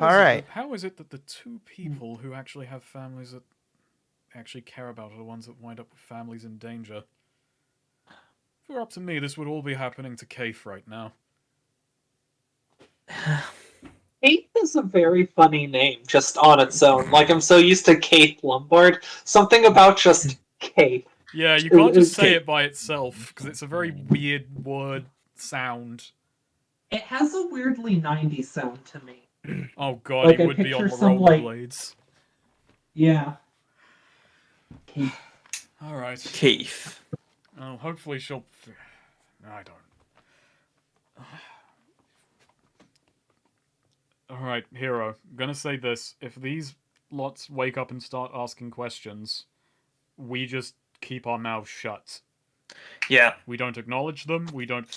Alright. How is it that the two people who actually have families that actually care about are the ones that wind up with families in danger? If it were up to me, this would all be happening to Kaif right now. Kate is a very funny name just on its own. Like, I'm so used to Kate Lombard. Something about just Kate. Yeah, you can't just say Kate. it by itself, because it's a very weird word sound. It has a weirdly 90s sound to me. Oh god, Like, he I would be on picture the some, like, rollerblades. yeah. Kate. Alright. Keith. Oh, hopefully she'll... I don't... Alright, Hero. I'm gonna say this. If these lots wake up and start asking questions, we just keep our mouths shut. Yeah. We don't acknowledge them. We don't...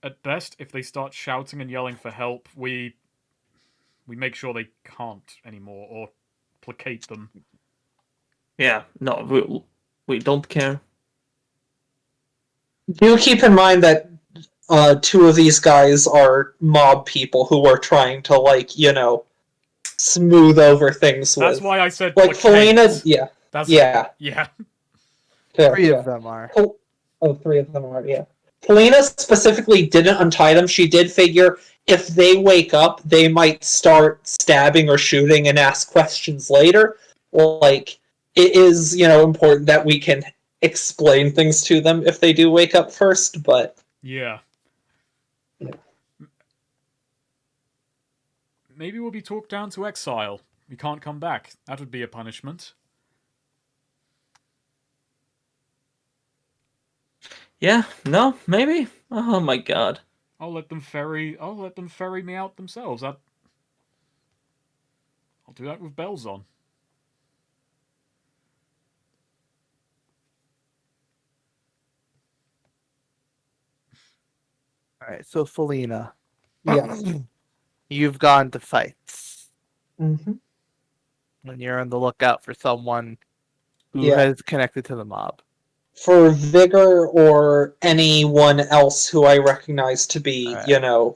At best, if they start shouting and yelling for help, we make sure they can't anymore, or placate them. Yeah. No, we don't care. Do keep in mind that two of these guys are mob people who are trying to, like, smooth over things That's with. why I said Like, placate. Felina, yeah. That's... Yeah. Yeah. Three of them are. Oh, three of them are, yeah. Felina specifically didn't untie them. She did figure if they wake up, they might start stabbing or shooting and ask questions later. Like, it is, important that we can explain things to them if they do wake up first, but... Yeah. Yeah. Maybe we'll be talked down to exile. We can't come back. That would be a punishment. Yeah. No. Maybe. Oh my god. I'll let them ferry me out themselves. I'll do that with bells on. Alright, so Felina. Yeah. You've gone to fights. Mm-hmm. And you're on the lookout for someone who Yeah. has connected to the mob. For Vigor or anyone else who I recognize to be, Alright.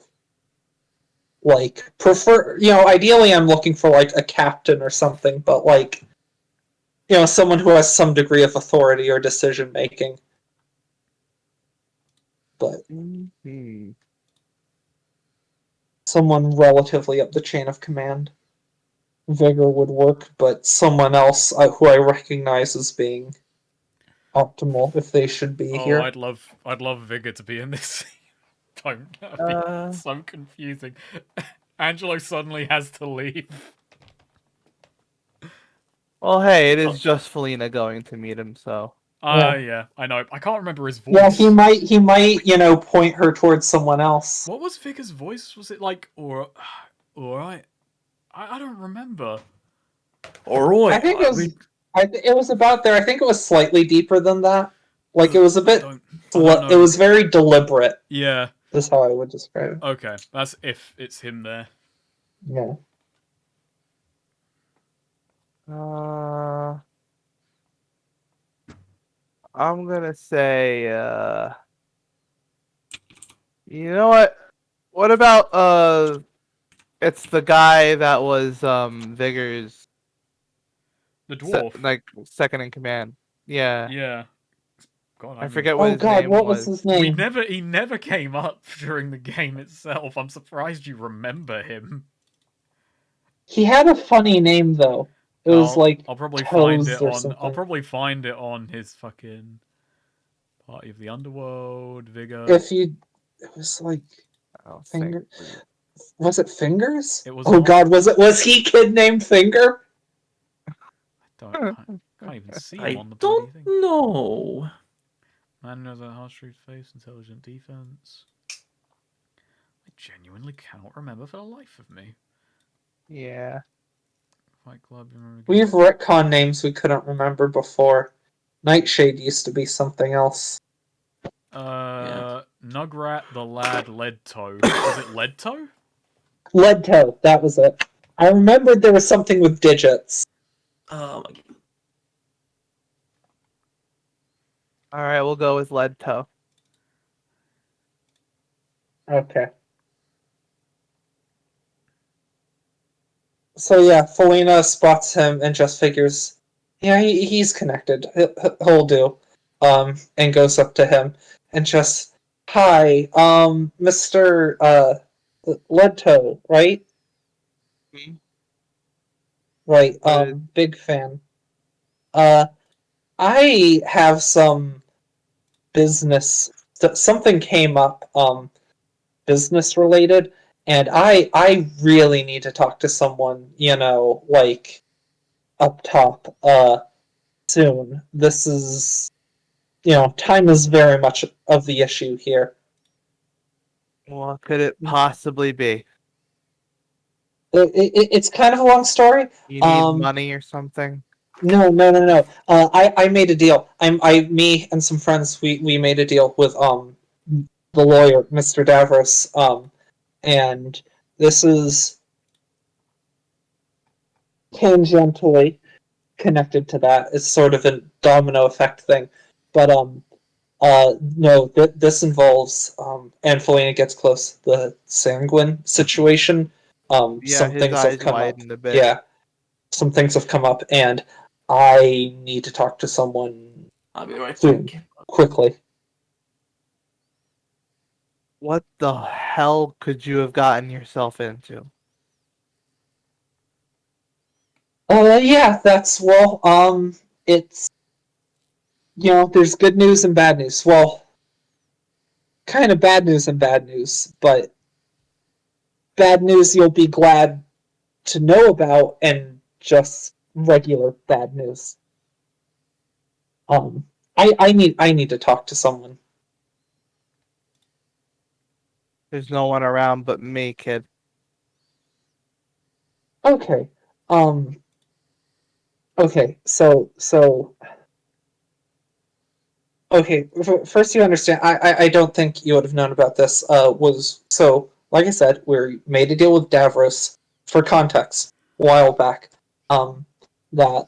like, ideally I'm looking for, like, a captain or something, but, like, someone who has some degree of authority or decision making. But someone relatively up the chain of command. Vigor would work, but someone else who I recognize as being optimal if they should be here. I'd love Vigor to be in this. Don't. That'd be so confusing. Angelo suddenly has to leave. Well, hey, it is just Felina going to meet him, so... Yeah, I know. I can't remember his voice. Yeah, he might, point her towards someone else. What was Vigor's voice? Was it like, alright? I don't remember. Alright. I think it was... it was about there. I think it was slightly deeper than that. Like, it was a bit... It was very deliberate. Yeah. That's how I would describe it. Okay, that's if it's him there. Yeah. I'm gonna say, you know what? What about, it's the guy that was, Vigor's... The dwarf. Second in command. Yeah. Yeah. God, I forget what his name what was. his name? He never came up during the game itself. I'm surprised you remember him. He had a funny name, though. It was like I'll probably find it on. I'll probably find it on his fucking Party of the Underworld, Vigor. It was like Finger. Was it Fingers? It was. Oh God, was he kid named Finger? I can't even see him on the bloody thing. I don't know. Man knows a hard street face, intelligent defense. I genuinely cannot remember for the life of me. Yeah. Fight Club. We've retcon names we couldn't remember before. Nightshade used to be something else. Nugrat, the lad, Leadtoe. Was it Leadtoe? Leadtoe, that was it. I remembered there was something with digits. Oh my god. Alright, we'll go with Leadtoe. Okay. So yeah, Felina spots him and just figures, yeah, he's connected. He'll do. And goes up to him and just, hi, Mr. Leadtoe, right? Hmm? Right. What is, Big fan. Uh, I have some business. Something came up. Business related, and I really need to talk to someone. Like up top. Soon. This is time is very much of the issue here. what could it possibly be? It's kind of a long story. You need money or something? No, no, no, no. I made a deal. Me and some friends. We made a deal with the lawyer, Mr. Davros. And this is tangentially connected to that. It's sort of a domino effect thing, but no, this involves and Felina gets close. The Sanguine situation. Yeah, Some his things have eyes come up. widened a bit. Yeah, some things have come up, and I need to talk to someone I'll be right soon, back. quickly. What the hell could you have gotten yourself into? Yeah, it's there's good news and bad news. Well, kind of bad news and bad news, but bad news you'll be glad to know about, and just regular bad news. Um, I need to talk to someone. There's no one around but me, kid. Okay. Um. Okay. So. Okay. First, you understand. I don't think you would have known about this. Was so. Like I said, we made a deal with Davros for context a while back. That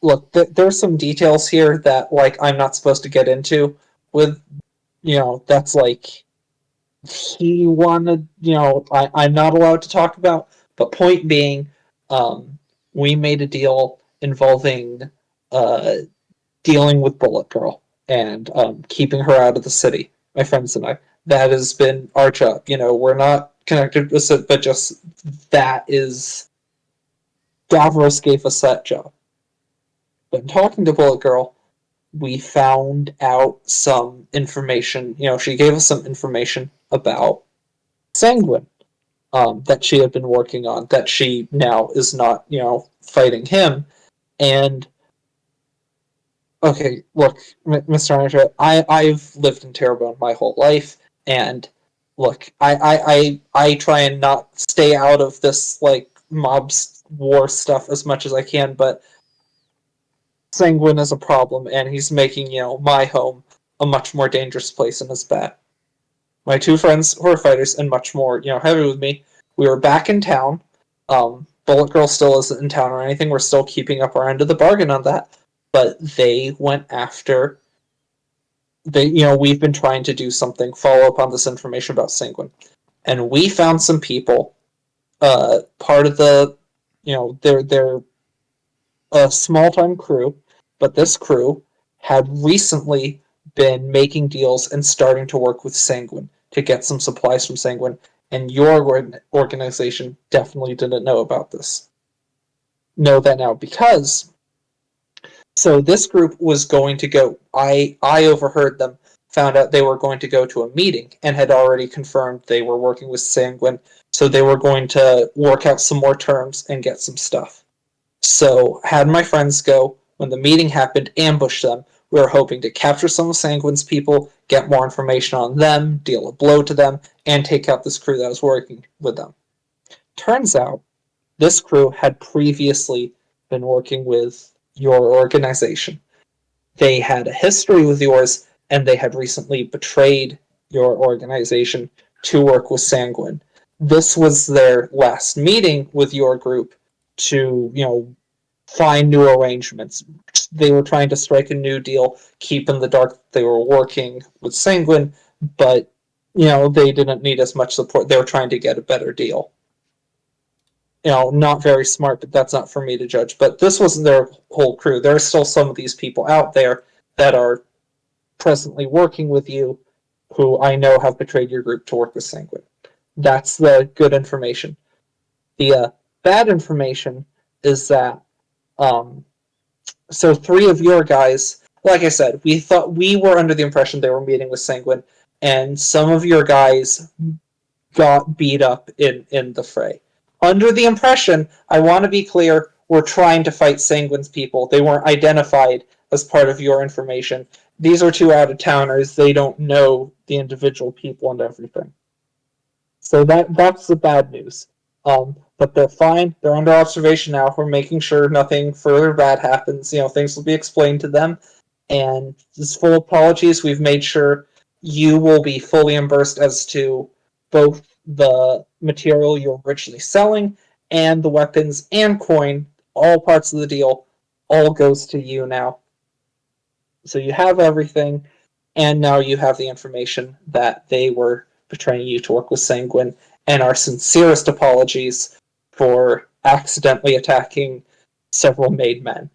look, there's some details here that like I'm not supposed to get into with. That's like he wanted, I'm not allowed to talk about. But point being, we made a deal involving uh, dealing with Bullet Girl and keeping her out of the city. My friends and I. That has been our job. We're not connected with it, but just that is Davros gave us that job. But in talking to Bullet Girl, we found out some information. She gave us some information about Sanguine, that she had been working on, that she now is not, fighting him. And okay, look, Mr. Manager, I've lived in Terrebonne my whole life, and look, I try and not stay out of this like mobs war stuff as much as I can, but Sanguine is a problem, and he's making my home a much more dangerous place in his bat. My two friends who are fighters and much more, heavy with me. We were back in town. Bullet Girl still isn't in town or anything. We're still keeping up our end of the bargain on that. But they went after. We've been trying to do something, follow up on this information about Sanguine, and we found some people. Part of the, they're a small time crew, but this crew had recently been making deals and starting to work with Sanguine to get some supplies from Sanguine, and your organization definitely didn't know about this. Know that now because so this group was going to go. I overheard them, found out they were going to go to a meeting, and had already confirmed they were working with Sanguine, so they were going to work out some more terms and get some stuff. So, had my friends go. When the meeting happened, ambush them. We were hoping to capture some of Sanguine's people, get more information on them, deal a blow to them, and take out this crew that was working with them. Turns out, this crew had previously been working with your organization. They had a history with yours, and they had recently betrayed your organization to work with Sanguine. This was their last meeting with your group to, find new arrangements. They were trying to strike a new deal, keep in the dark that they were working with Sanguine, but they didn't need as much support. They were trying to get a better deal. not very smart, but that's not for me to judge. But this wasn't their whole crew. There are still some of these people out there that are presently working with you who I know have betrayed your group to work with Sanguine. That's the good information. The bad information is that so 3 of your guys, like I said, we were under the impression they were meeting with Sanguine, and some of your guys got beat up in the fray. Under the impression, I want to be clear, we're trying to fight Sanguine's people. They weren't identified as part of your information. These are 2 out-of-towners. They don't know the individual people and everything. So that's the bad news. But they're fine. They're under observation now. We're making sure nothing further bad happens. Things will be explained to them. And just full apologies. We've made sure you will be fully reimbursed as to both the material you're originally selling and the weapons and coin. All parts of the deal all goes to you now. So you have everything, and now you have the information that they were betraying you to work with Sanguine, and our sincerest apologies for accidentally attacking several made men.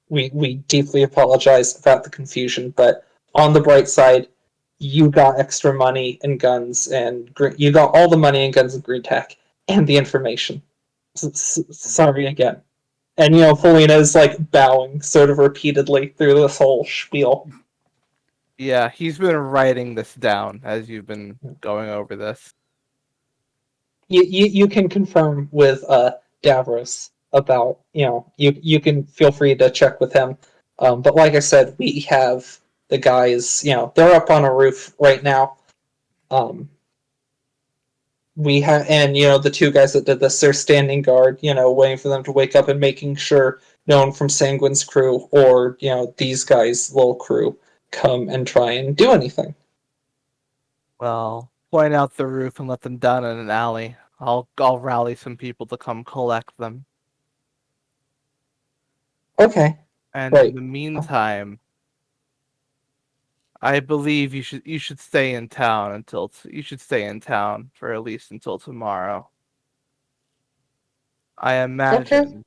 We deeply apologize about the confusion, but on the bright side, you got extra money and guns, and you got all the money and guns and green tech, and the information. Sorry again. And Felina is bowing sort of repeatedly through this whole spiel. Yeah, he's been writing this down as you've been going over this. You can confirm with Davros about you can feel free to check with him. But like I said, we have the guys. They're up on a roof right now. We have, and the 2 guys that did this, they're standing guard, waiting for them to wake up and making sure no one from Sanguine's crew or these guys' little crew come and try and do anything. Well, point out the roof and let them down in an alley. I'll rally some people to come collect them. Okay. And Right. in the meantime, I believe you should stay in town for at least until tomorrow. I imagine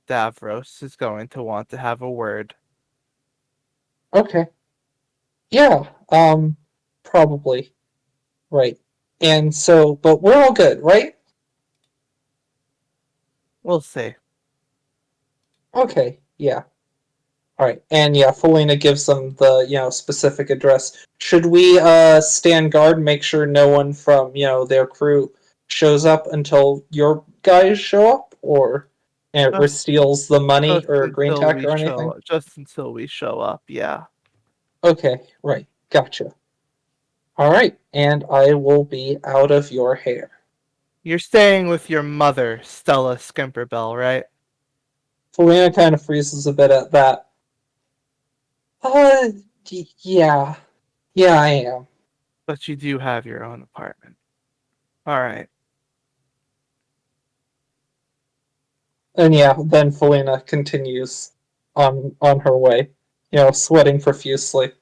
Davros is going to want to have a word. Okay. Yeah. Probably. Right. And so, but we're all good, right? We'll see. Okay. Yeah. All right. And yeah, Felina gives them the specific address. Should we stand guard and make sure no one from their crew shows up until your guys show up, or steals the money or green tech or anything? Just until we show up, yeah. Okay. Right. Gotcha. All right. And I will be out of your hair. You're staying with your mother, Stella Skimperbell, right? Felina kind of freezes a bit at that. Yeah. Yeah, I am. But you do have your own apartment. Alright. And yeah, then Felina continues on her way, sweating profusely.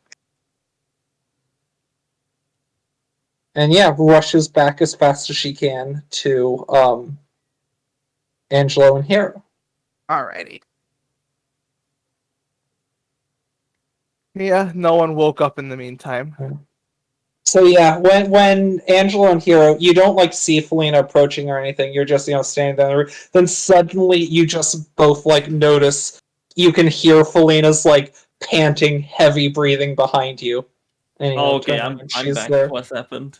And yeah, rushes back as fast as she can to Angelo and Hero. Alrighty. Yeah, no one woke up in the meantime. So yeah, when Angelo and Hero, you don't see Felina approaching or anything. You're just standing there. Then suddenly you just both notice you can hear Felina's panting, heavy breathing behind you. And, Okay, I'm back. there. What's happened?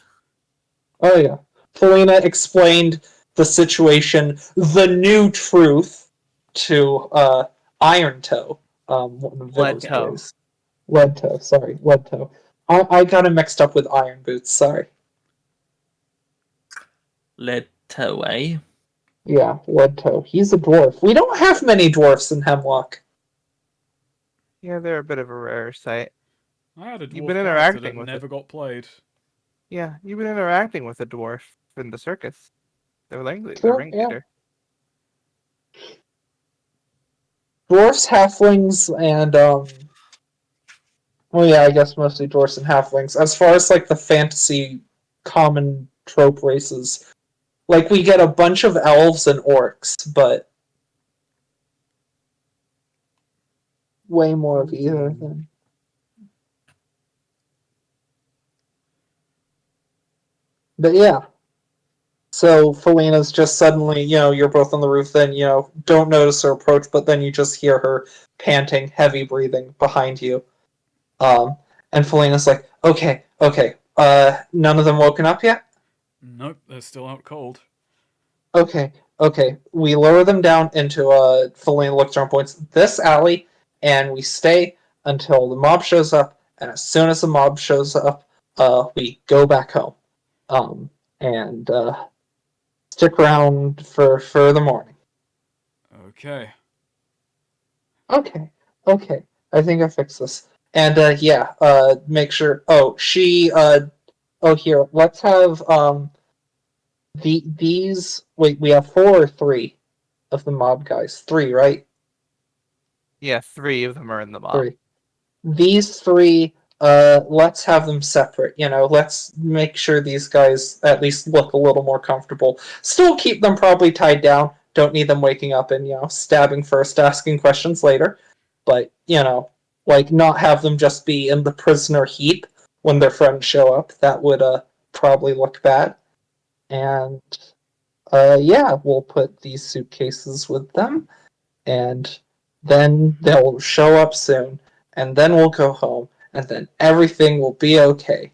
Oh yeah, Felina explained the situation, the new truth, to Iron Toe, one of Lead those Toe. boys. Lead Toe, sorry, Lead Toe. I got him mixed up with Iron Boots. Sorry. Lead Toe, eh? Yeah, Lead Toe. He's a dwarf. We don't have many dwarfs in Hemlock. Yeah, they're a bit of a rare sight. I had a dwarf You've been character interacting that with never got played. Yeah, you've been interacting with a dwarf in the circus. Their Sure, ringleader. Dwarfs, halflings, and well, yeah, I guess mostly dwarfs and halflings. As far as the fantasy common trope races, Like, we get a bunch of elves and orcs, but way more of either than. But yeah. So Felina's just suddenly, you're both on the roof, then, don't notice her approach, but then you just hear her panting, heavy breathing behind you. And Felina's like, okay, none of them woken up yet? Nope, they're still out cold. Okay. We lower them down into Felina looks around, points this alley, and we stay until the mob shows up. And as soon as the mob shows up, we go back home, and stick around for the morning. Okay. Okay. I think I fixed this. And make sure. Oh, she. Oh, here. Let's have these. Wait, we have 4 or 3 of the mob guys. 3, right? Yeah, 3 of them are in the mob. 3. These 3. Let's have them separate. Let's make sure these guys at least look a little more comfortable. Still keep them probably tied down. Don't need them waking up and stabbing first, asking questions later. But like not have them just be in the prisoner heap when their friends show up. That would probably look bad. And we'll put these suitcases with them, and then they'll show up soon, and then we'll go home, and then everything will be okay,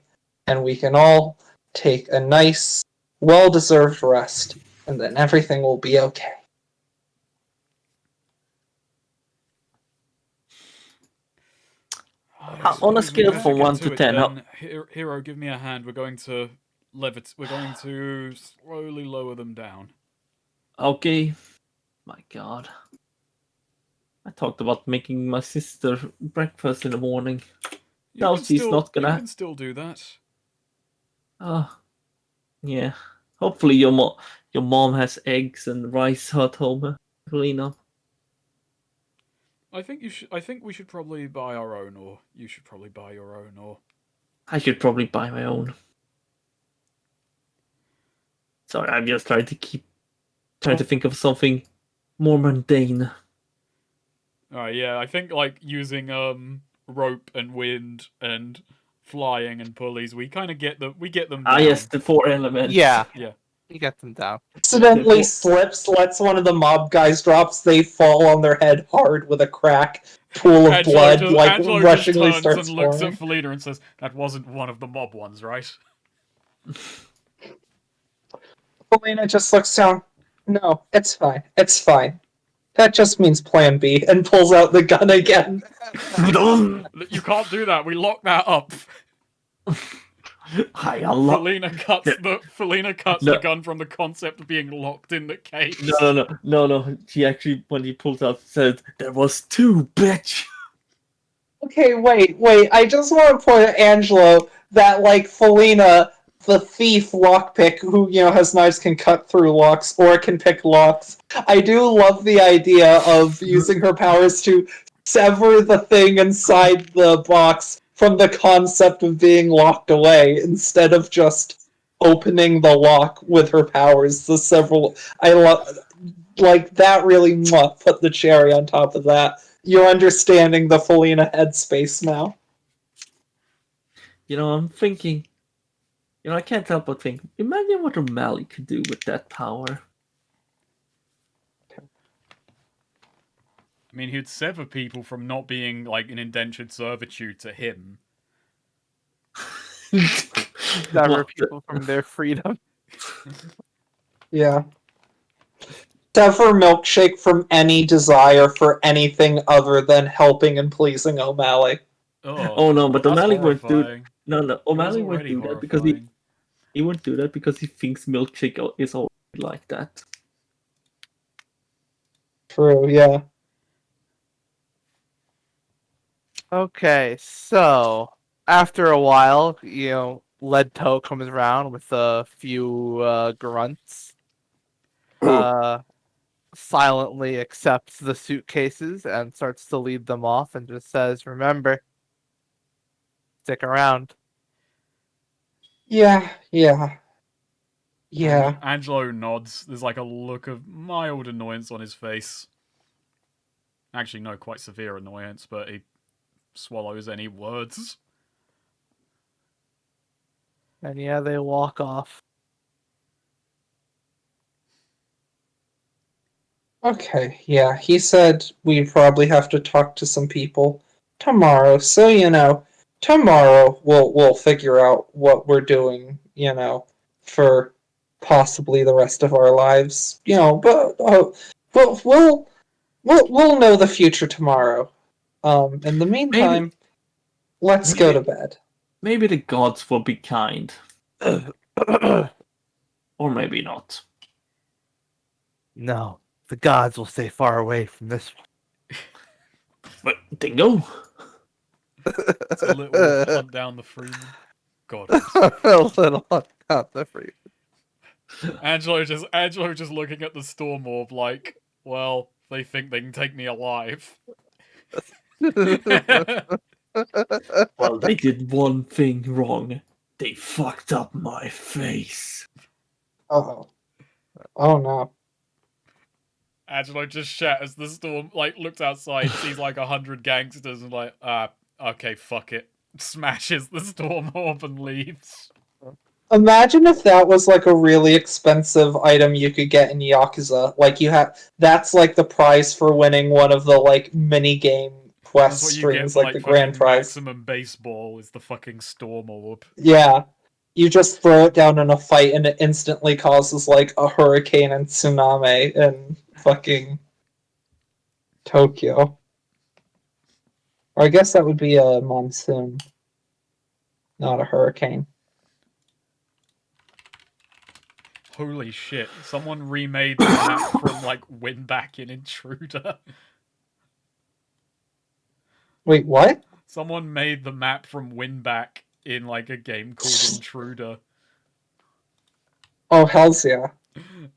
and we can all take a nice, well-deserved rest, and then everything will be okay. On a scale from 1 to 10, Hero, give me a hand. We're going to We're going to slowly lower them down. okay. My God. I talked about making my sister breakfast in the morning. No, she's not gonna. You can still do that. Yeah. Hopefully your mom has eggs and rice at home, Felina. I think we should probably buy our own, or you should probably buy your own, or I should probably buy my own. Sorry, I'm just trying to think of something more mundane. Yeah, I think like using rope and wind and flying and pulleys, we kind of get them down. Ah, yes, the 4 elements. Yeah, Yeah. you get them down. Accidentally slips, lets one of the mob guys drops, they fall on their head hard with a crack, pool of blood, Angelo just rushingly turns starts and looks pouring. at Felina and says, "That wasn't one of the mob ones, right?" Felina just looks down. No, it's fine. That just means plan B, and pulls out the gun again. You can't do that. We locked that up. Felina cuts the gun from the concept of being locked in the case. No. She actually, when he pulls out, said, "There was 2, bitch." Okay, wait. I just want to point at Angelo that, like, Felina, the thief lockpick, who, has knives, can cut through locks, or can pick locks. I do love the idea of using her powers to sever the thing inside the box from the concept of being locked away, instead of just opening the lock with her powers. I love, like, that really put the cherry on top of that. You're understanding the Felina headspace now. I'm thinking. I can't help but think. Imagine what O'Malley could do with that power. I mean, he'd sever people from not being like an indentured servitude to him. Sever people from their freedom. Yeah. Sever Milkshake from any desire for anything other than helping and pleasing O'Malley. Oh no, but O'Malley won't do. No, O'Malley won't already do that because he won't do that because he thinks Milkshake is already like that. True, yeah. Okay, so after a while, Lead Toe comes around with a few grunts. Silently accepts the suitcases and starts to lead them off and just says, "Remember, stick around." Yeah. Yeah. Angelo nods. There's like a look of mild annoyance on his face. Actually, no, quite severe annoyance, but he swallows any words. And yeah, they walk off. Okay, yeah. He said we probably have to talk to some people tomorrow. So, tomorrow we'll figure out what we're doing, for possibly the rest of our lives. But we'll know the future tomorrow. In the meantime, let's go to bed. Maybe the gods will be kind, or maybe not. No, the gods will stay far away from this But Dingo. It's a little hunt down the Freeman. God. one. A little not the free. Angelo just looking at the storm orb like, well, they think they can take me alive. Well, they did one thing wrong. They fucked up my face. Oh no. Angelo just shatters the storm, like looks outside, sees like 100 gangsters and like, okay, fuck it. Smashes the storm orb and leaves. Imagine if that was like a really expensive item you could get in Yakuza. Like that's like the prize for winning one of the like mini game quest That's what you streams, get for, like the grand prize. Maximum baseball is the fucking storm orb. Yeah. You just throw it down in a fight and it instantly causes like a hurricane and tsunami in fucking Tokyo. Or I guess that would be a monsoon, not a hurricane. Holy shit, someone remade the map from like Winback in Intruder. Wait, what? Someone made the map from Winback in like a game called Intruder. Oh, hells yeah.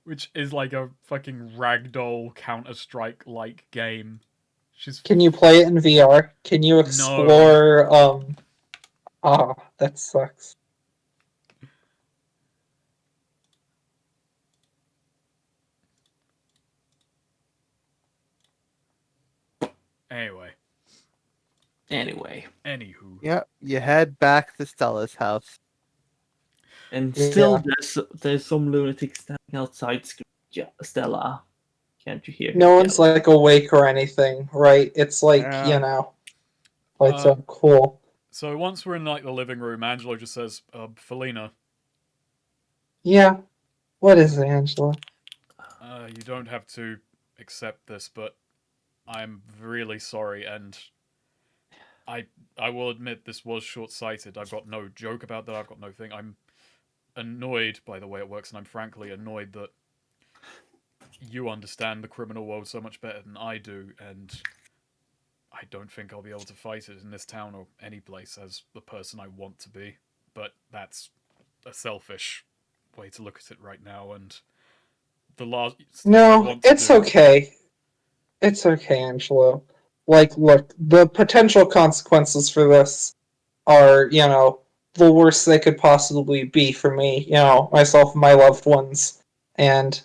Which is like a fucking ragdoll Counter-Strike like game. Can you play it in VR? Can you explore that sucks. Anyway. Anywho. Yep, you head back to Stella's house. And Yeah. still, there's some lunatic standing outside screaming, Stella, can't you hear? No one's like awake or anything, right? It's like, like cool. So once we're in like the living room, Angelo just says, Felina. Yeah. What is it, Angela? You don't have to accept this, but I'm really sorry, and I will admit this was short-sighted. I've got no joke about that. I've got no thing. I'm annoyed by the way it works, and I'm frankly annoyed that you understand the criminal world so much better than I do, and I don't think I'll be able to fight it in this town or any place as the person I want to be. But that's a selfish way to look at it right now, and the last... No, it's okay. It's okay, Angelo. Like, look, the potential consequences for this are, the worst they could possibly be for me, myself and my loved ones. And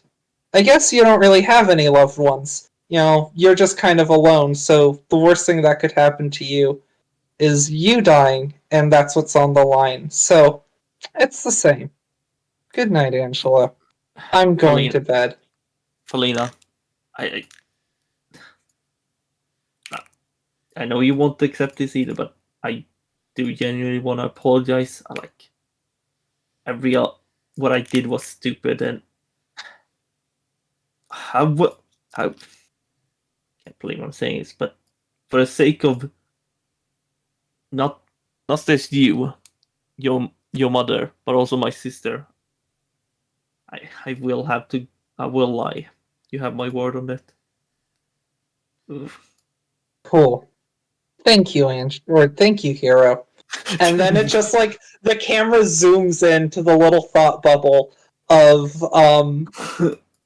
I guess you don't really have any loved ones. You're just kind of alone, so the worst thing that could happen to you is you dying, and that's what's on the line. So, it's the same. Good night, Angelo. I'm going to bed. Felina, I know you won't accept this either, but I do genuinely want to apologize. What I did was stupid, and I can't believe I'm saying this, but for the sake of not just you, your mother, but also my sister, I will lie. You have my word on that. Oof. Cool. Thank you, thank you, Hero. And then it just like the camera zooms into the little thought bubble of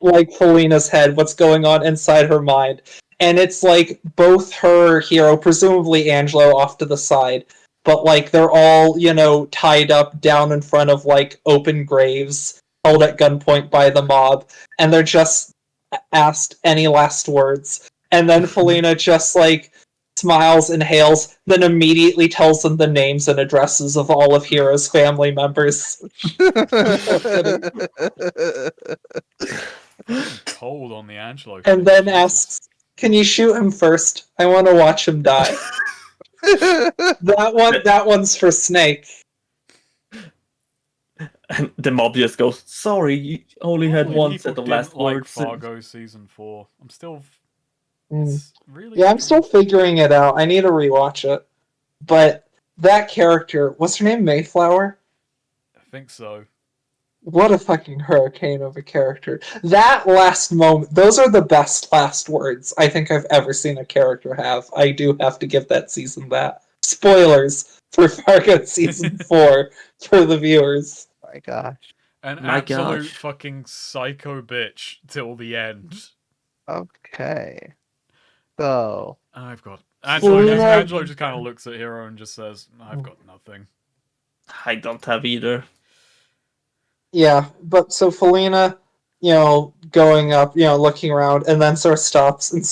like Felina's head, what's going on inside her mind. And it's like both her, Hero, presumably Angelo off to the side, but like they're all, tied up down in front of like open graves held at gunpoint by the mob, and they're just asked any last words. And then Felina just like smiles and hails, then immediately tells them the names and addresses of all of Hero's family members. Cold on the Angelo. And thing, then Jesus. asks, "Can you shoot him first? I want to watch him die." That one's for Snake. And the mob just goes, "Sorry, you only had Only one people set of didn't last like words." Fargo season 4. I'm still. Mm. It's really. Yeah, I'm still figuring it out. I need to rewatch it. But that character, what's her name? Mayflower? I think so. What a fucking hurricane of a character. That last moment, those are the best last words I think I've ever seen a character have. I do have to give that season that. Spoilers for Fargo season 4 for the viewers. My gosh. An My absolute gosh. fucking psycho bitch till the end. Okay. So, I've got. Angelo Selena- just kind of looks at Hero and just says, I've got nothing. I don't have either. Yeah, but so Felina, going up, looking around, and then sort of stops and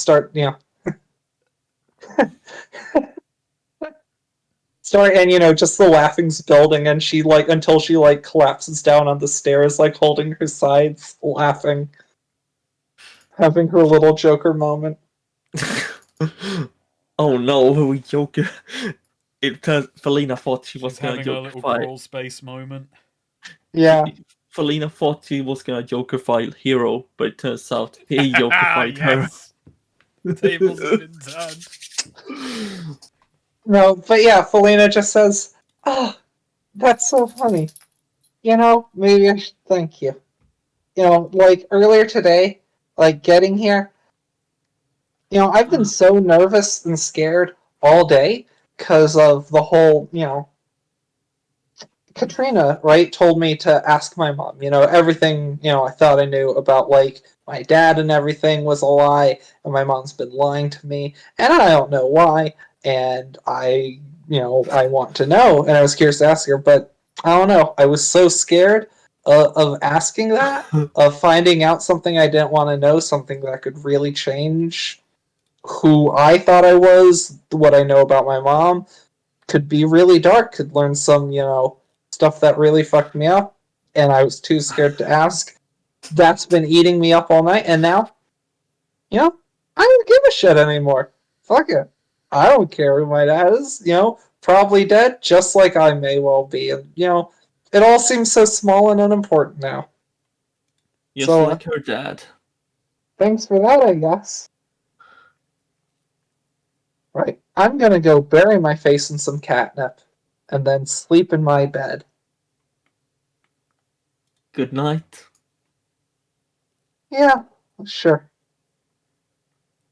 and just the laughing's building, and she until she collapses down on the stairs, holding her sides, laughing, having her little Joker moment. Oh no, we Joker. It turns. Felina thought she was She's gonna having a little Jokerify. crawl space moment. Yeah, Felina thought she was gonna Jokerify Hero, but it turns out he Jokerified her. Yes! The tables have been turned. no, but yeah, Felina just says, "Oh, that's so funny. Maybe I should thank you. Earlier today, getting here, I've been so nervous and scared all day because of the whole, Katrina, right, told me to ask my mom. Everything, I thought I knew about, my dad and everything was a lie, and my mom's been lying to me, and I don't know why, and I want to know, and I was curious to ask her, but I don't know. I was so scared of asking that, of finding out something I didn't want to know, something that could really change who I thought I was, what I know about my mom, could be really dark, could learn some, stuff that really fucked me up, and I was too scared to ask. That's been eating me up all night, and now, I don't give a shit anymore. Fuck it. I don't care who my dad is, probably dead, just like I may well be, and, it all seems so small and unimportant now. Just So, like her dad. Thanks for that, I guess. Right. I'm gonna go bury my face in some catnip and then sleep in my bed. Good night. Yeah, sure.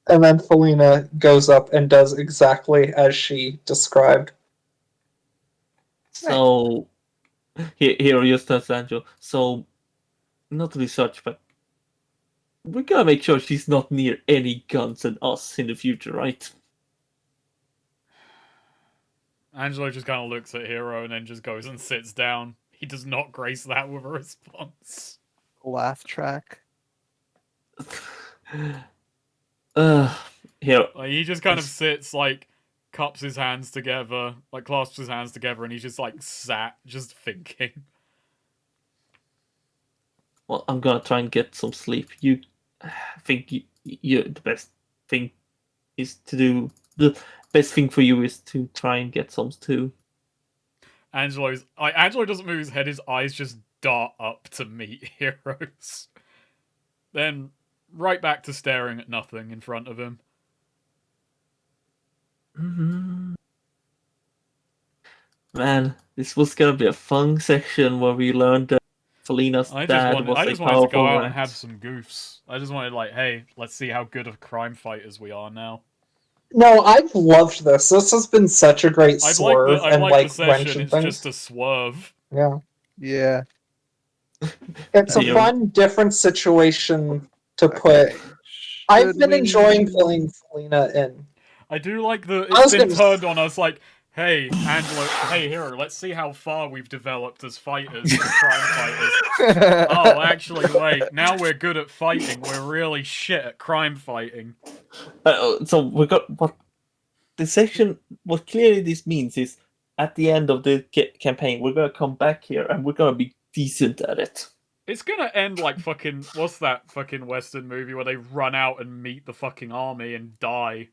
And then Felina goes up and does exactly as she described. So, here just tells Angel. So, not to be such, but we gotta make sure she's not near any guns and us in the future, right? Angelo just kind of looks at Hero and then just goes and sits down. He does not grace that with a response. laugh track. Here. He just kind of sits, cups his hands together, clasps his hands together, and he's just, sat, just thinking. Well, I'm gonna try and get some sleep. I think the best thing is to do. The best thing for you is to try and get some too. Angelo doesn't move his head, his eyes just dart up to meet Heroes. Then right back to staring at nothing in front of him. Mm-hmm. Man, this was gonna be a fun section where we learned that Felina's dad was I a just wanted to go powerful out rat. and have some goofs. I just wanted, hey, let's see how good of crime fighters we are now. No, I've loved this. This has been such a great I'd swerve like and the wrench session, and it's things. just a swerve. Yeah. Yeah. It's a Yeah. fun, different situation to put. I've Should been we- enjoying filling Felina in. I do like the I was it's been gonna- turned on us Hey, Angelo. Hey, Hero. Let's see how far we've developed as fighters, as crime fighters. Oh, actually, wait. Now we're good at fighting. We're really shit at crime fighting. So we got what the section. What clearly this means is at the end of the campaign, we're gonna come back here and we're gonna be decent at it. It's gonna end like fucking. What's that fucking Western movie where they run out and meet the fucking army and die?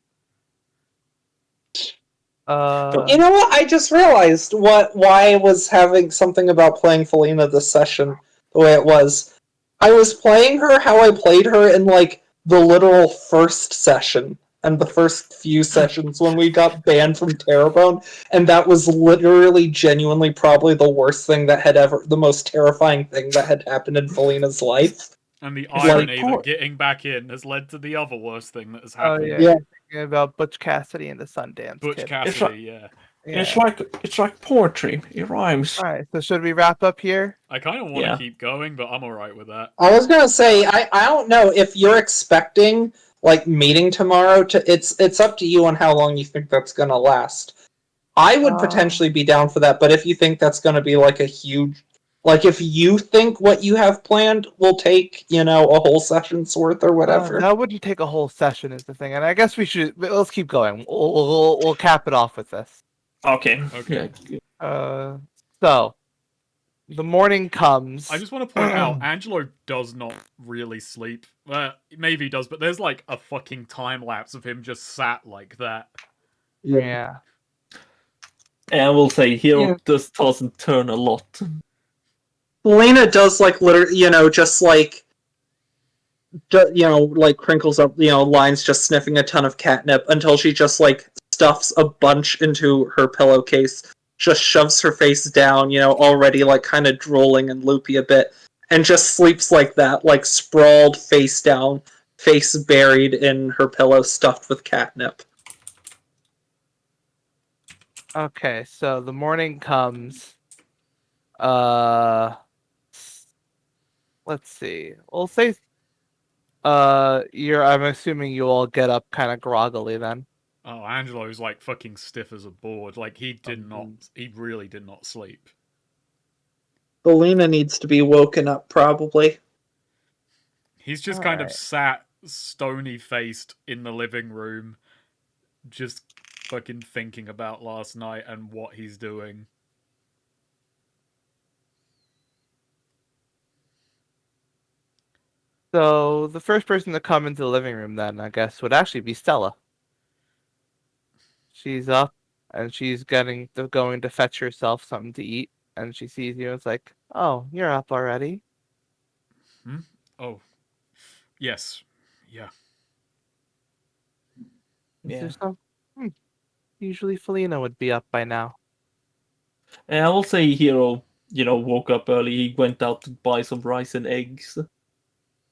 You know what? I just realized why I was having something about playing Felina this session the way it was. I was playing her how I played her in like the literal first session and the first few sessions when we got banned from Terrebone, and that was literally, genuinely, probably the worst thing that had ever, the most terrifying thing that had happened in Felina's life. And the It's irony like- that getting back in has led to the other worst thing that has Oh happened. yeah, Yeah. Thinking about Butch Cassidy and the Sundance Butch Kid. Cassidy, yeah. Yeah. It's like poetry. It rhymes. All right, so should we wrap up here? I kind of want to Yeah. keep going, but I'm alright with that. I was gonna say, I don't know if you're expecting like meeting tomorrow. It's up to you on how long you think that's gonna last. I would potentially be down for that, but if you think that's gonna be like a huge, like if you think what you have planned will take a whole session's worth or whatever. That wouldn't take a whole session, is the thing, and I guess we should. Let's keep going. We'll cap it off with this. Okay. Okay. Yeah. So the morning comes. I just want to point out, Angelo does not really sleep. Maybe he does, but there's like a fucking time lapse of him just sat like that. Yeah. And I will say, Hero Yeah. just doesn't turn a lot. Lena does like literally, just like, like crinkles up, lines, just sniffing a ton of catnip until she just like stuffs a bunch into her pillowcase, just shoves her face down, already like kind of drooling and loopy a bit, and just sleeps like that, like sprawled face down, face buried in her pillow stuffed with catnip. Okay, so the morning comes. Let's see. We'll say. I'm assuming you all get up kind of groggily then. Oh, Angelo's like fucking stiff as a board. Like he really did not sleep. Lena needs to be woken up, probably. He's just kind of Alright. sat stony faced in the living room, just fucking thinking about last night and what he's doing. So the first person to come into the living room then, I guess, would actually be Stella. She's up and she's going to fetch herself something to eat, and she sees you and it's like, "Oh, you're up already." Oh, yes, yeah. Is Yeah. there some? Usually Felina would be up by now. And I will say, Hero, woke up early. He went out to buy some rice and eggs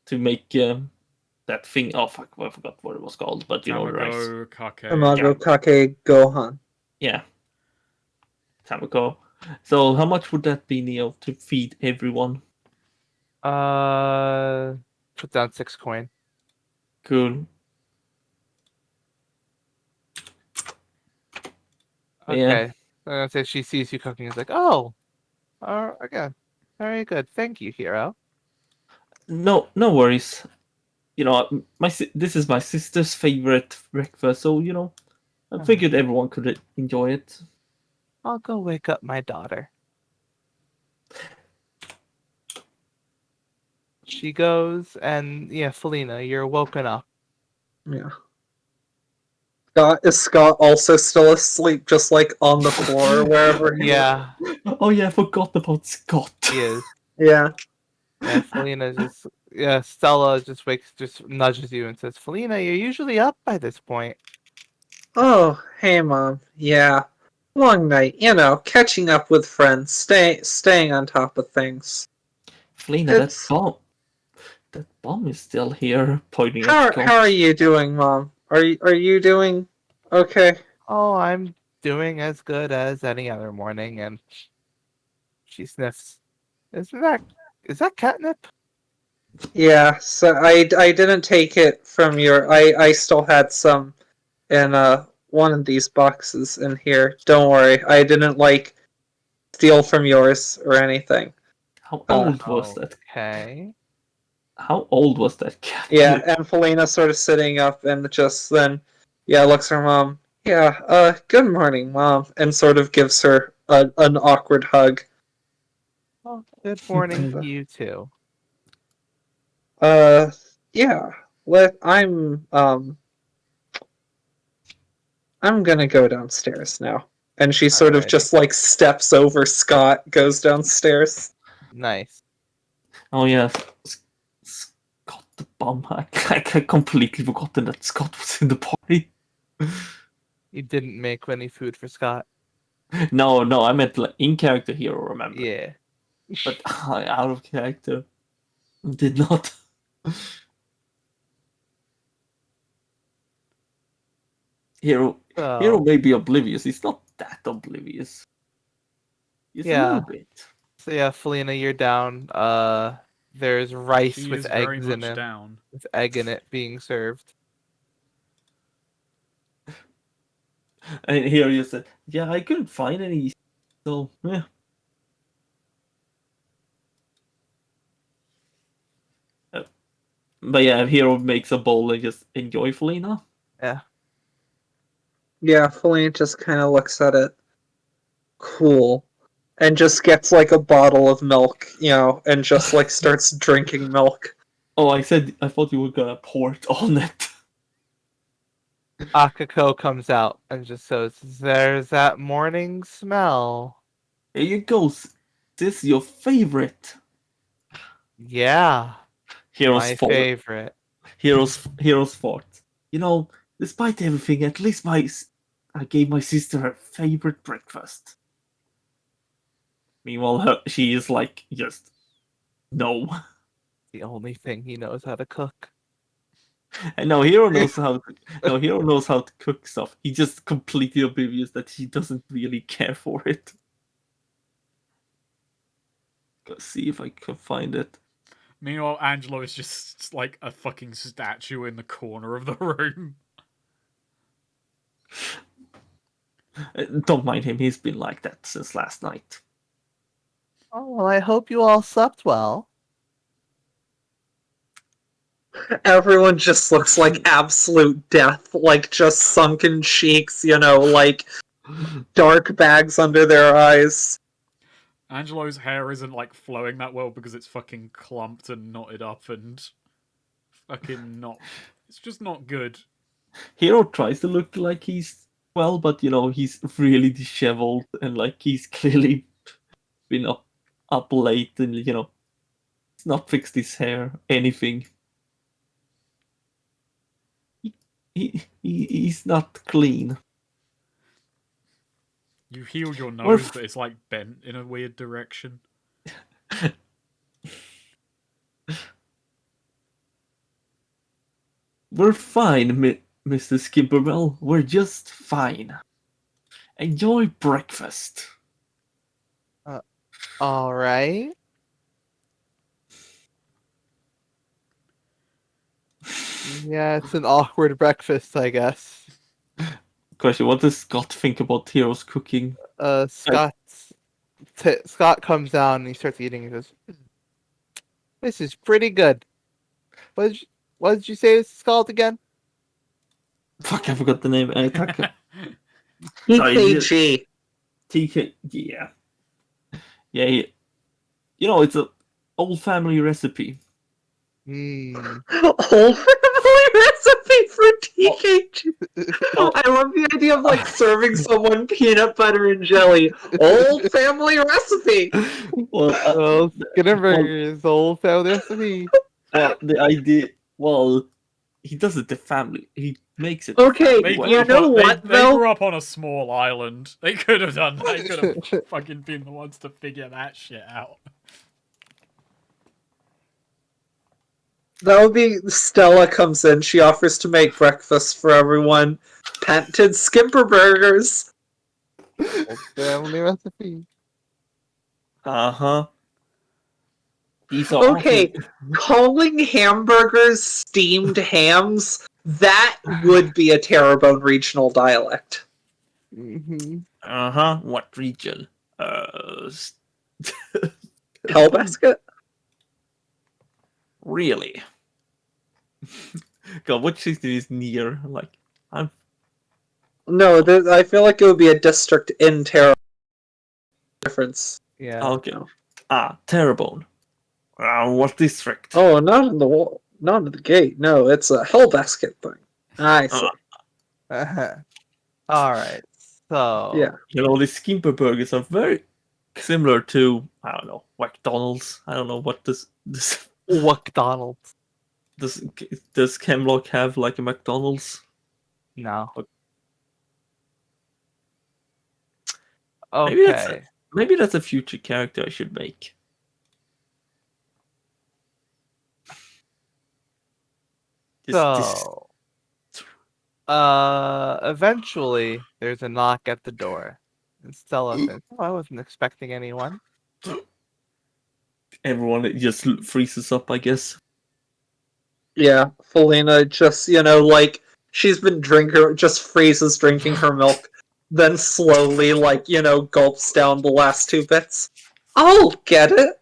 to make that thing. Oh fuck, I forgot what it was called, but the rice. Tamago kake. Tamago Kake Gohan. Yeah. Tamako. So how much would that be, Neo, to feed everyone? Put down 6 coin. Cool. Okay. Yeah. So I'm gonna say she sees you cooking. It's like, "Oh, again, very good. Thank you, hero." No worries. This is my sister's favorite breakfast, so I figured everyone could enjoy it. I'll go wake up my daughter. She goes, and yeah, Felina, you're woken up. Yeah. Is Scott also still asleep, just like on the floor, wherever? Yeah, Oh yeah, I forgot about Scott. he is. Yeah. And Felina Stella just nudges you and says, "Felina, you're usually up by this point." Oh, hey, Mom. Yeah. Long night, catching up with friends, staying on top of things. Felina, that bomb is still here, pointing at Scott. How are you doing, Mom? Are you doing okay? "Oh, I'm doing as good as any other morning." And she sniffs. Is that catnip? Yeah. So I didn't take it from I still had some in one of these boxes in here. Don't worry, I didn't steal from yours or anything. How old was that? Okay. How old was that cat? Yeah, and Felina sort of sitting up and just then, looks at her mom. Yeah, good morning, mom, and sort of gives her an awkward hug. Well, good morning to you too. Yeah. I'm gonna go downstairs now. And she sort of Alrighty. just steps over Scott, goes downstairs. Nice. Oh yeah, Scott the bum. I completely forgotten that Scott was in the party. You didn't make any food for Scott. No, I meant in character hero. Remember? Yeah. But out of character, did not. Hero may be oblivious. He's not that oblivious. He's a little bit. So yeah, Felina, you're down. There's rice He with is very eggs much in it. down. With egg in it being served. And here you said, yeah, I couldn't find any. So yeah. But yeah, Hero makes a bowl and just enjoy Felina. Yeah. Yeah, Felina just kind of looks at it. Cool. And just gets a bottle of milk, and just starts drinking milk. Oh, I thought you were gonna pour it on it. Akako comes out and just says, "There's that morning smell." Here you go. This is your favorite. Yeah. Hero's My fault. favorite. Hero's fault. Despite everything, at least I gave my sister her favorite breakfast. Meanwhile, she is just no. The only thing he knows how to cook. And no, Hero knows how. Hero knows how to cook stuff. He's just completely oblivious that he doesn't really care for it. Let's see if I can find it. Meanwhile, Angelo is just like a fucking statue in the corner of the room. Don't mind him. He's been like that since last night. Oh, well, I hope you all slept well. Everyone just looks like absolute death, just sunken cheeks, dark bags under their eyes. Angelo's hair isn't flowing that well because it's fucking clumped and knotted up and fucking not. It's just not good. Hero tries to look like he's well, but he's really disheveled and he's clearly been up late and he's not fixed his hair, anything. He's not clean. You heal your nose, but it's bent in a weird direction. We're fine, Mr. Skimperbell. We're just fine. Enjoy breakfast. All right. Yeah, it's an awkward breakfast, I guess. Question: what does Scott think about Hero's cooking? Scott comes down and he starts eating. He goes, "This is pretty good." What did you say this is called again? Fuck, I forgot the name. TKG. TK, yeah. Yeah, it's an old family recipe. Hmm. Old family recipe for TKG. I love the idea of serving someone peanut butter and jelly. Old family recipe. Well, Skinnerburger's old family recipe. the idea. Well, he does it the family. He makes it. Okay, They you know what, they though? grew up on a small island. They could have done that. They could have fucking been the ones to figure that shit out. That would be Stella comes in. She offers to make breakfast for everyone. Patented Skimper burgers. Old family recipe. Uh-huh. These are Okay, calling hamburgers steamed hams, that would be a Terrebonne regional dialect. Mm-hmm. What region? Hellbasket? Really? God, what city is near? Like, I'm No, I feel like it would be a district in Terrebonne. Difference. Yeah. okay. Terrebonne. What district? Oh, not in the wall, not in the gate. No, it's a Hellbasket thing. I see. All right. So Yeah. You know, the Skimper burgers are very similar to, I don't know, McDonald's. I don't know what this McDonald's. does Hemlock have like a McDonald's? No. Maybe that's Okay. maybe that's a future character I should make. So, eventually there's a knock at the door. And Stella says, "Oh, I wasn't expecting anyone." Everyone just freezes up, I guess. Yeah, Felina just, like, she's been just freezes drinking her milk, then slowly, like, gulps down the last 2 bits. I'll get it!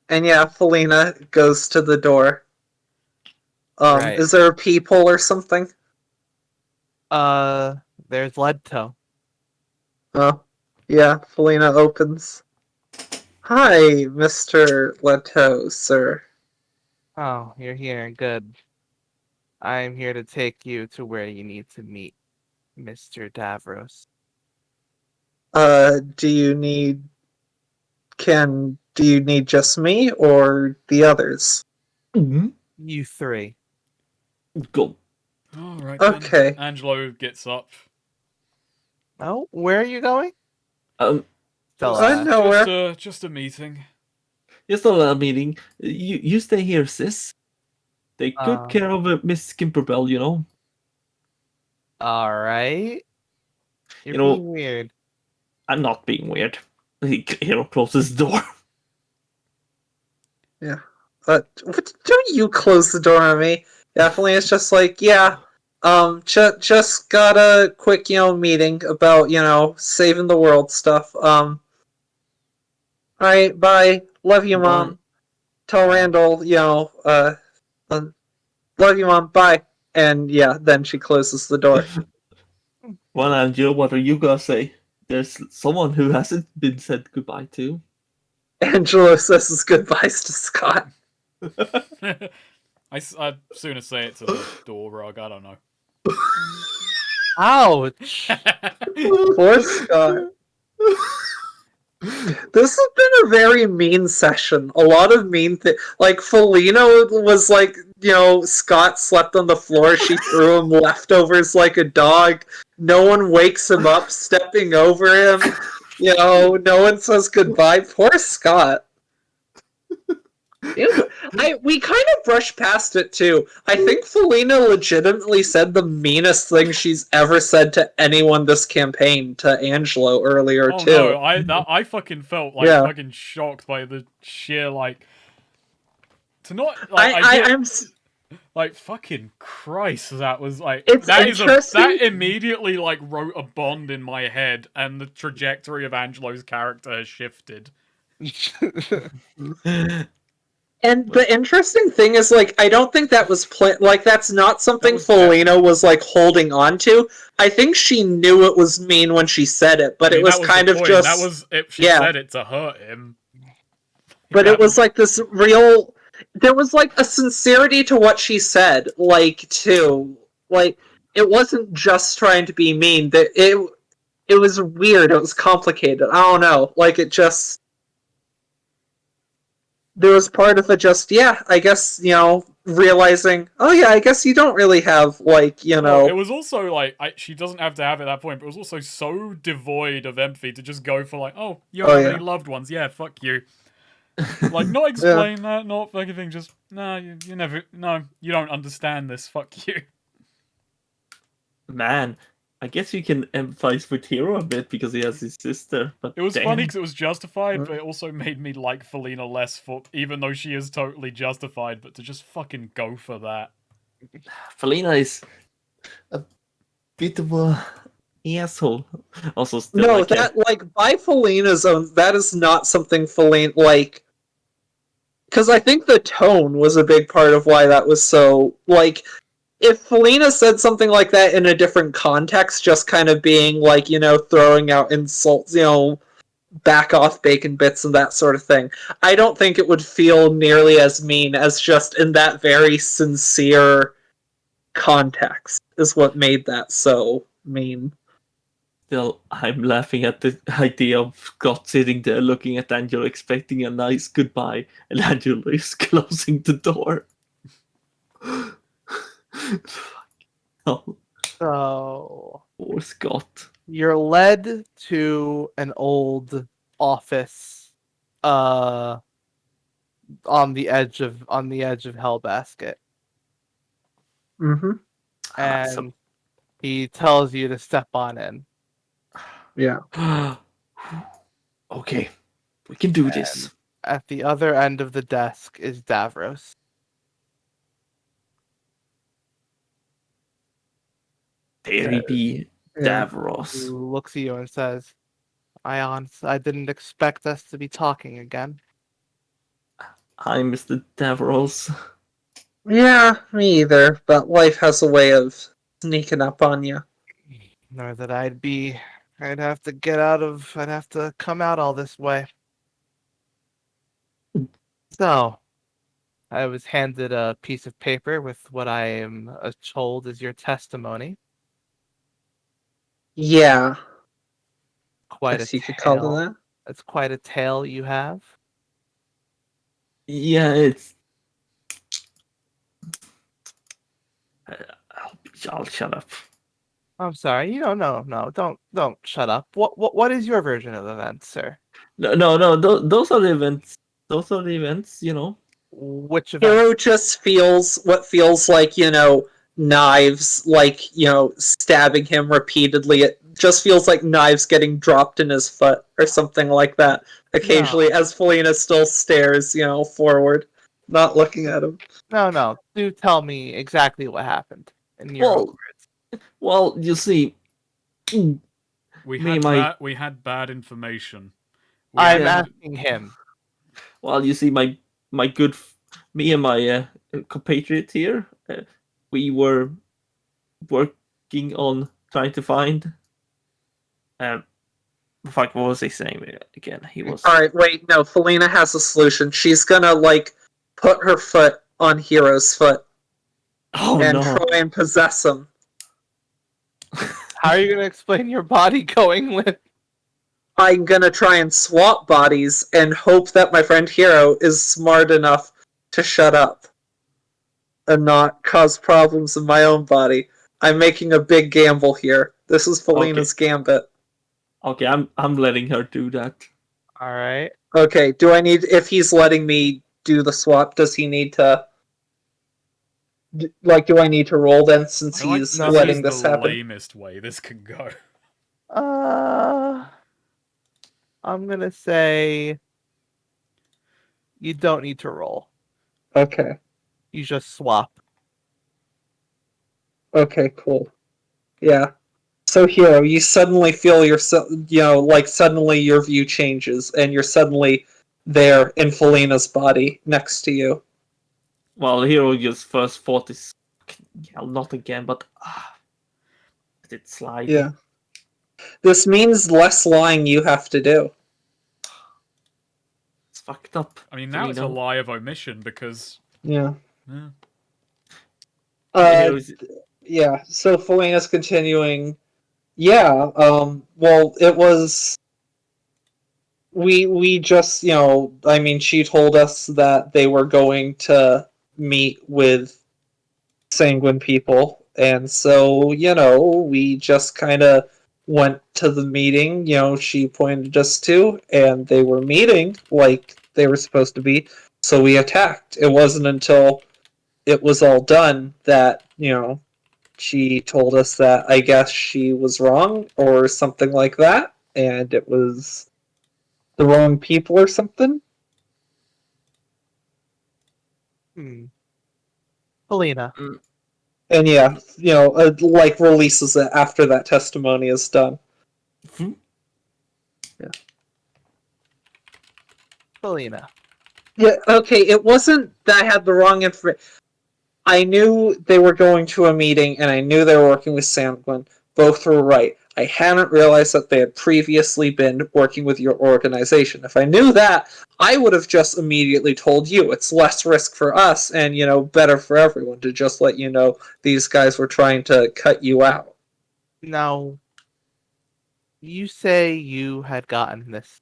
And yeah, Felina goes to the door. Right. Is there a peephole or something? There's Leadtoe. Oh, yeah, Felina opens. Hi, Mr. Leto, sir. Oh, you're here. Good. I'm here to take you to where you need to meet Mr. Davros. Do you need just me or the others? You three. Go. All right. Okay. Then. Angelo gets up. Oh, where are you going? Um, Stella. I know where. Just a meeting. just a little meeting. You stay here, sis. Take good care of Miss Skimperbell, you know. All right. You're You know- being weird. I'm not being weird. He closes the door. Don't you close the door on me? Definitely, it's just like, yeah. Just got a quick, meeting about, saving the world stuff. All right, bye. Love you, Mom. Tell Randall, love you, Mom. Bye. And yeah, then she closes the door. Well, Angelo, what are you gonna say? There's someone who hasn't been said goodbye to. Angelo says his goodbyes to Scott. I'd sooner say it to the door rug. I don't know. Ouch. Poor Scott. This has been a very mean session. A lot of mean things. Like, Felina was like, Scott slept on the floor. She threw him leftovers like a dog. No one wakes him up, stepping over him. No one says goodbye. Poor Scott. We kind of brushed past it too. I think Felina legitimately said the meanest thing she's ever said to anyone this campaign to Angelo earlier too. No, I fucking felt like fucking shocked by the sheer to not I'm like fucking Christ, that was like It's that interesting. immediately wrote a bond in my head, and the trajectory of Angelo's character has shifted. And the interesting thing is, I don't think that was that's not something Felina was holding on to. I think she knew it was mean when she said it, but it was kind of just that was if she said it to hurt him. But it was this real. There was a sincerity to what she said, too. It wasn't just trying to be mean. That it was weird. It was complicated. I don't know. It just. There was part of it just, I guess, realizing, oh yeah, I guess you don't really have, It was also, she doesn't have to have it at that point, but it was also so devoid of empathy to just go for, you don't have any loved ones, yeah, fuck you. Not explain that, not fucking thing, just, no, you never, no, you don't understand this, fuck you. Man, I guess you can empathize with Hero a bit because he has his sister. But It was damn. funny because it was justified, Huh? but it also made me like Felina less for, even though she is totally justified, but to just fucking go for that. Felina is a bit of a asshole. Also, still No, like that like by Felina's own, that is not something Felina like. Because I think the tone was a big part of why that was so like. If Felina said something like that in a different context, just kind of being like, throwing out insults, back off bacon bits and that sort of thing, I don't think it would feel nearly as mean as just in that very sincere context is what made that so mean. Still, I'm laughing at the idea of Scott sitting there looking at Angela, expecting a nice goodbye, and Angela is closing the door. Oh, So poor Scott. you're led to an old office on the edge of Hellbasket. Mm-hmm. And he tells you to step on in. Yeah. Okay, we can do this. At the other end of the desk is Davros. There he be, Yeah. Davros. Who looks at you and says, I didn't expect us to be talking again. Hi, Mr. Davros. Yeah, me either. But life has a way of sneaking up on you. Nor that I'd have to come out all this way. So, I was handed a piece of paper with what I am told is your testimony. Yeah, Quite guess a you could call tale. it that. That's quite a tale you have. Yeah, it's. I'll shut up. I'm sorry. No. Don't shut up. What is your version of events, sir? No. Those are the events. Those are the events. Which event? Hero just feels what feels like, knives, like, stabbing him repeatedly. It just feels like knives getting dropped in his foot or something like that. Occasionally, as Felina still stares, forward, not looking at him. No. Do tell me exactly what happened in your own Well, words. well, you see, We Me had and my- we had bad information. I'm Yeah. asking him. well, you see, my good, me and my compatriot here, we were working on trying to find. Fuck, what was he saying again? He was. Alright, wait, no, Felina has a solution. She's gonna, put her foot on Hero's foot Oh and no! try and possess him. How are you going to explain your body going with? I'm gonna try and swap bodies and hope that my friend Hero is smart enough to shut up and not cause problems in my own body. I'm making a big gamble here. This is Felina's gambit. Okay, I'm letting her do that. All right. Okay, if he's letting me do the swap, does he need to, do I need to roll then since I like he's this letting is this the happen? lamest way this can go. I'm going to say you don't need to roll. Okay. You just swap. Okay, cool. Yeah. So, Hero, you suddenly feel yourself, suddenly your view changes, and you're suddenly there in Felina's body next to you. Well, Hero just first thought is, yeah, not again, but let it slide. Yeah. This means less lying you have to do. It's fucked up. I mean, now it's a lie of omission because. Yeah. Yeah. Yeah, so Felina's continuing. Yeah, well, it was. We just, she told us that they were going to meet with sanguine people, and so, we just kind of went to the meeting, she pointed us to, and they were meeting like they were supposed to be, so we attacked. It wasn't until it was all done that, she told us that I guess she was wrong or something like that, and it was the wrong people or something. Helena. And yeah, like releases it after that testimony is done. Helena. Yeah, okay, it wasn't that I had the wrong information. I knew they were going to a meeting, and I knew they were working with Sanguine. Both were right. I hadn't realized that they had previously been working with your organization. If I knew that, I would have just immediately told you. It's less risk for us, and, better for everyone to just let you know these guys were trying to cut you out. Now, you say you had gotten this.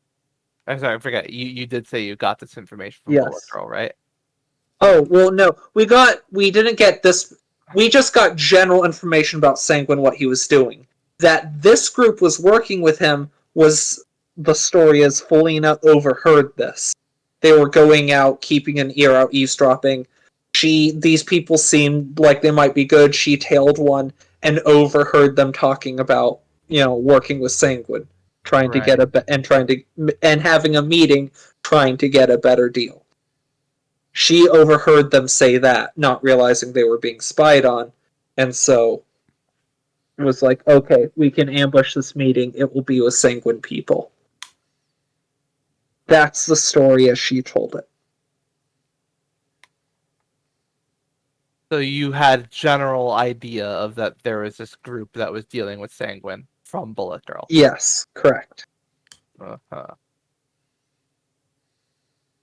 I'm sorry, I forget. You did say you got this information from Bullet Yes. Girl, right? Oh, well, no. We didn't get this. We just got general information about Sanguine, what he was doing. That this group was working with him was the story as Felina overheard this. They were going out, keeping an ear out, eavesdropping. These people seemed like they might be good. She tailed one and overheard them talking about, working with Sanguine, trying to get and having a meeting, trying to get a better deal. She overheard them say that, not realizing they were being spied on, and so was like, okay, we can ambush this meeting. It will be with Sanguine people. That's the story as she told it. So you had general idea of that there was this group that was dealing with Sanguine from Bullet Girl. Yes, correct. Uh-huh.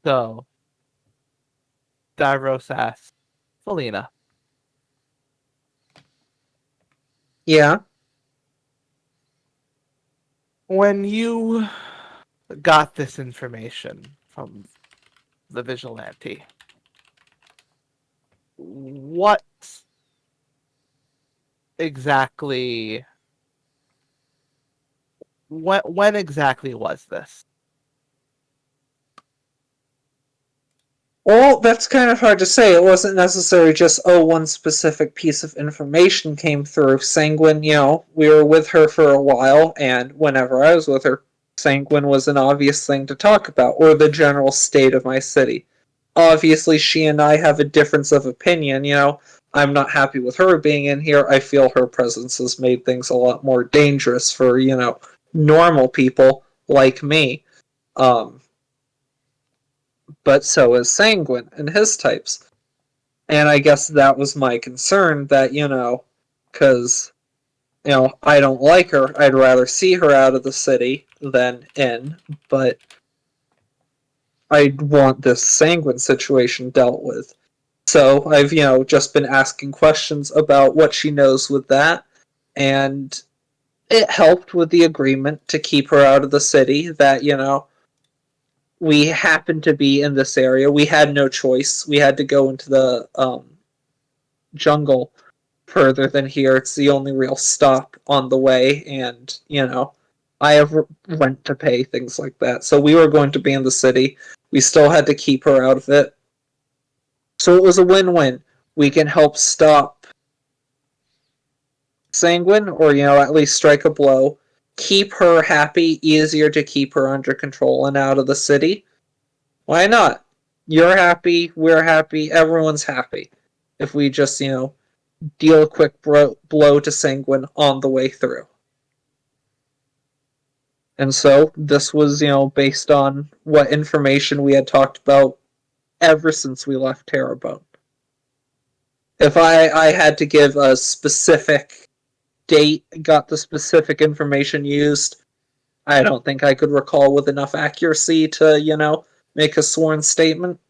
So, Davros asks, Felina, Yeah. when you got this information from the vigilante, what exactly when exactly was this? Well, that's kind of hard to say. It wasn't necessarily just, one specific piece of information came through. Sanguine, we were with her for a while, and whenever I was with her, Sanguine was an obvious thing to talk about, or the general state of my city. Obviously, she and I have a difference of opinion, I'm not happy with her being in here. I feel her presence has made things a lot more dangerous for, normal people like me. But so is Sanguine and his types. And I guess that was my concern that, because, I don't like her. I'd rather see her out of the city than in, but I want this Sanguine situation dealt with. So I've, just been asking questions about what she knows with that, and it helped with the agreement to keep her out of the city that, we happened to be in this area. We had no choice. We had to go into the jungle further than here. It's the only real stop on the way, and, I have rent to pay, things like that. So we were going to be in the city. We still had to keep her out of it. So it was a win-win. We can help stop Sanguine, or, at least strike a blow. Keep her happy, easier to keep her under control and out of the city. Why not? You're happy, we're happy, everyone's happy. If we just, deal a quick blow to Sanguine on the way through. And so, this was, based on what information we had talked about ever since we left Terrebonne. If I had to give a specific date, got the specific information used, I don't think I could recall with enough accuracy to, make a sworn statement.